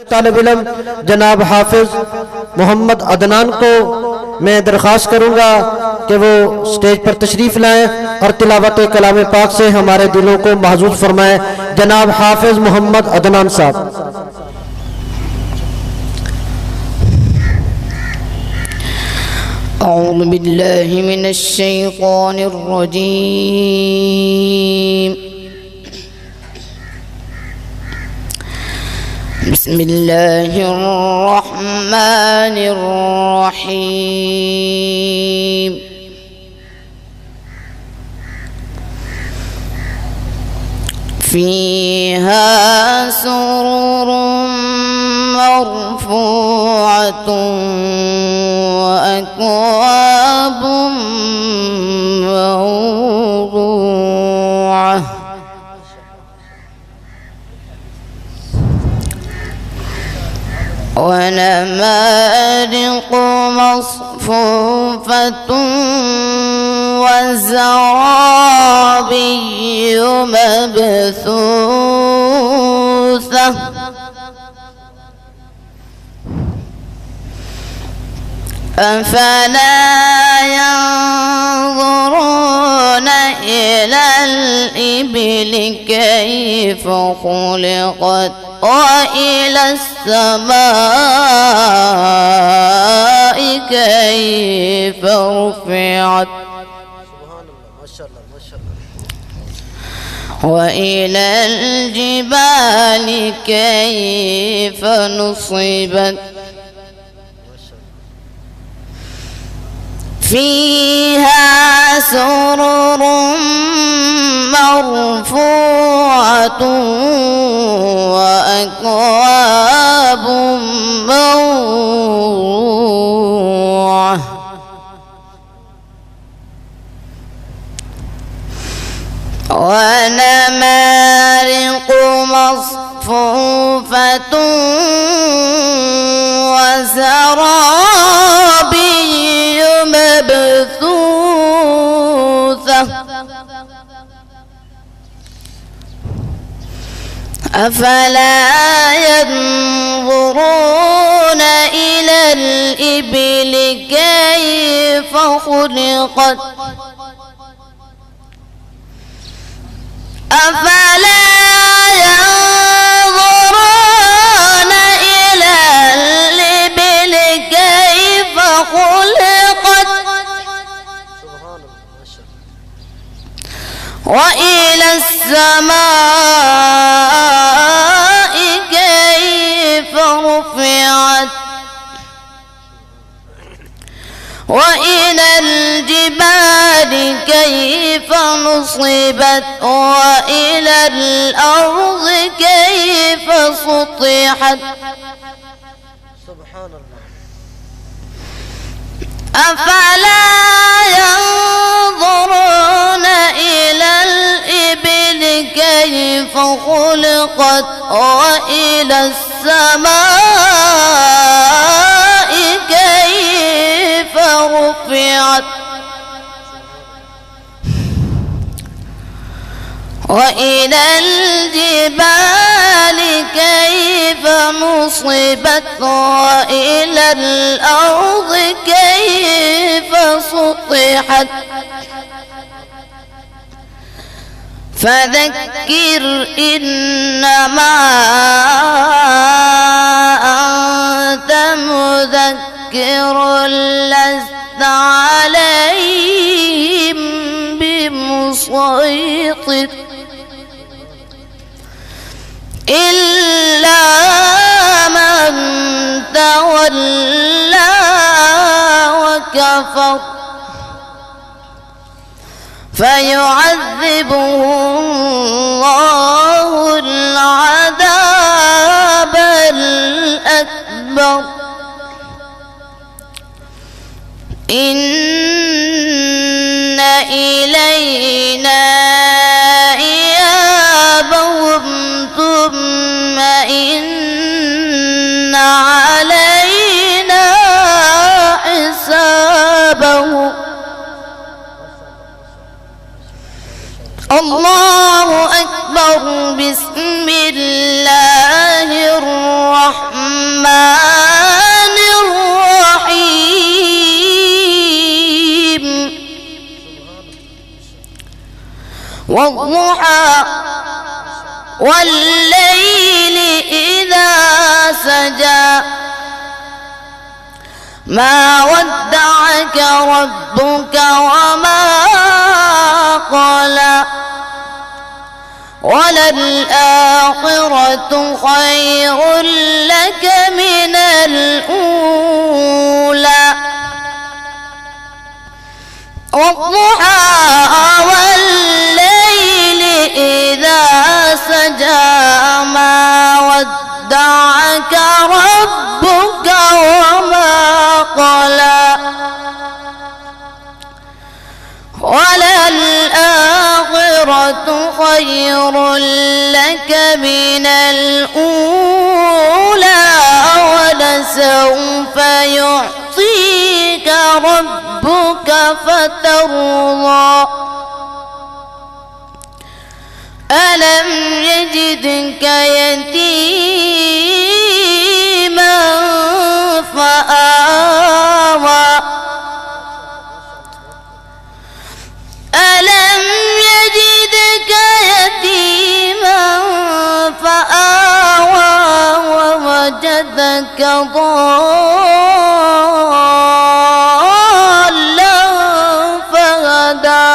तालिब इल्म जनाब हाफिज मोहम्मद अदनान को मैं दरख्वास्त करूंगा कि वो स्टेज पर तशरीफ लाएं और तिलावत कलाम पाक से हमारे दिलों को महजूज फरमाएं। जनाब हाफिज मोहम्मद अदनान साहब। अऊज़ु बिल्लाहि मिनश शैतानिर रजीम। बिस्मिल्लाहिर रहमानिर रहीम। फ़ीहा सुरुरुम मरफ़ूअतुन व अक्वाबुम मौज़ूअह व नमारिक़ु मस्फ़ूफ़तुन व ज़राबिय्यु मबसूसह अफ़ला यंज़ुरून इला अल-इबिलि कैफ़ ख़ुलिक़त व इला अस्समाइ कैफ़ रुफ़िअत व इला अल-जिबालि कैफ़ नुसिबत फ़ीहा सुरुरुम मरफ़ूअतुन व अक्वाबुम मौज़ूअह व नमारिक़ु मस्फ़ूफ़तुन व ज़राबिय्यु मबसूसह अफ़ला यंज़ुरून इला अल-इबिलि कैफ़ ख़ुलिक़त अफ़ला यंज़ुरून इला अल-इबिलि कैफ़ ख़ुलिक़त व इला अस्समाइ कैफ़ रुफ़िअत व इला अल-जिबालि कैफ़ नुसिबत व इला अल-अर्ज़ कैफ़ सुतिहत अफ़ला यंज़ुरून इला अल-इबिलि कैफ़ ख़ुलिक़त व इला अस्समाइ कैफ़ रुफ़िअत व इला अल-जिबालि कैफ़ नुसिबत व इला अल-अर्ज़ कैफ़ सुतिहत फ़ذكر إنما أنت مذكر لست عليهم بمسيطر إلا من تولى وكفر فيعذبه الله العذاب الأكبر إن إلينا إيابهم ثم إن علينا حسابهم الله أكبر بسم الله الرحمن والضحى والليل إذا سجى ما ودعك ربك وما قلى وللآخرة خير لك من الأولى والضحى والليل إذا سجى ما ودعك ربك وما قلى وللآخرة خير لك من الأولى ولسوف يعطيك ربك فترضى ألم يجدك يتيما فآوى ألم يجدك يتيما فآوى ووجدك ضالا فهدى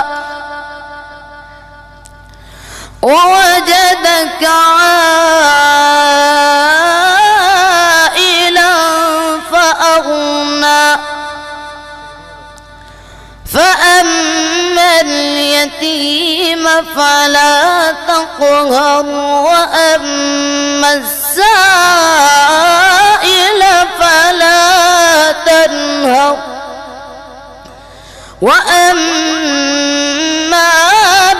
ووجدك عائلا فأغنى فأما اليتيم فلا تقهر وأما السائل فلا تنهر وأما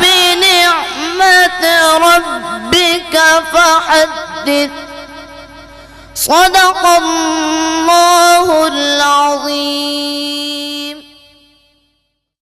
بنعمة ربك فحدث صدق الله